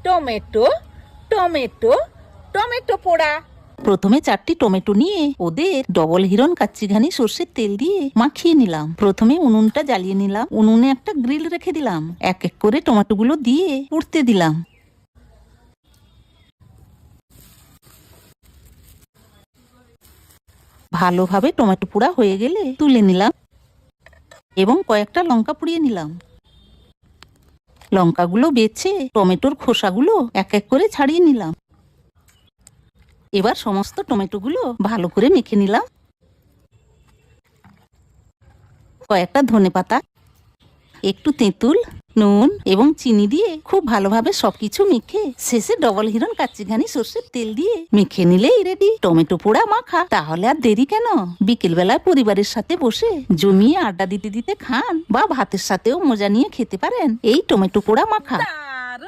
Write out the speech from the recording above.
Tomato tomato tomato পোড়া। প্রথমে 4টি টমেটো নিয়ে ওদের ডবল হিরন কাচ্চিঘানি সর্ষের তেল দিয়ে মাখিয়ে নিলাম। প্রথমে উনুনটা জ্বালিয়ে নিলাম, উনুনে একটা গ্রিল রেখে দিলাম, এক এক করে টমেটোগুলো দিয়ে পুড়তে দিলাম। ভালোভাবে টমেটো পোড়া হয়ে গেলে তুলে নিলাম এবং কয়েকটা লঙ্কা পুড়িয়ে নিলাম। লঙ্কাগুলো বেছে টমেটোর খোসাগুলো এক এক করে ছাড়িয়ে নিলাম। এবার সমস্ত টমেটোগুলো ভালো করে মেখে নিলাম। কয়েকটা ধনেপাতা, একটু তেঁতুল, নুন এবং চিনি দিয়ে খুব ভালোভাবে সবকিছু মেখে শেষে ডবল হিরন কাচ্চিঘানি সর্ষের তেল দিয়ে মেখে নিলেই রেডি টমেটো পোড়া মাখা। তাহলে আর দেরি কেন, বিকেল বেলায় পরিবারের সাথে বসে জমিয়ে আড্ডা দিতে দিতে খান বা ভাতের সাথেও মজা নিয়ে খেতে পারেন এই টমেটো পোড়া মাখা।